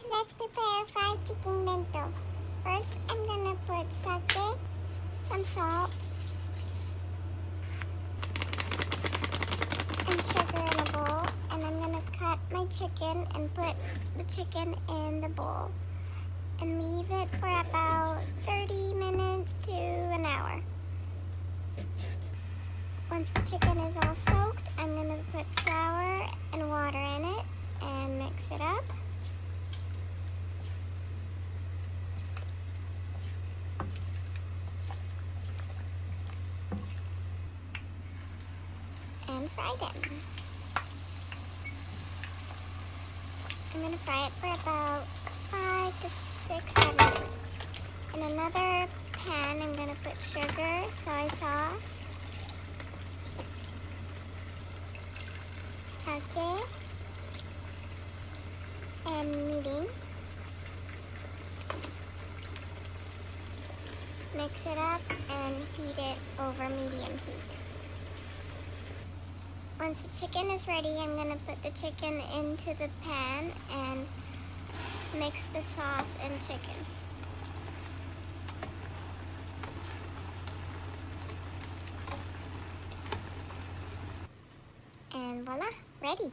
guys, let's prepare fried chicken bento. First, I'm gonna put sake, some salt, and sugar in a bowl. And I'm gonna cut my chicken and put the chicken in the bowl. And leave it for about 30 minutes to an hour. Once the chicken is all soaked, I'm gonna put flour and water in it and mix it up. And fry them. I'm going to fry it for about 5 to 6, 7 minutes. In another pan, I'm going to put sugar, soy sauce, sake, and mirin. Mix it up and heat it over medium heat. Once the chicken is ready, I'm going to put the chicken into the pan and mix the sauce and chicken. And voila, ready.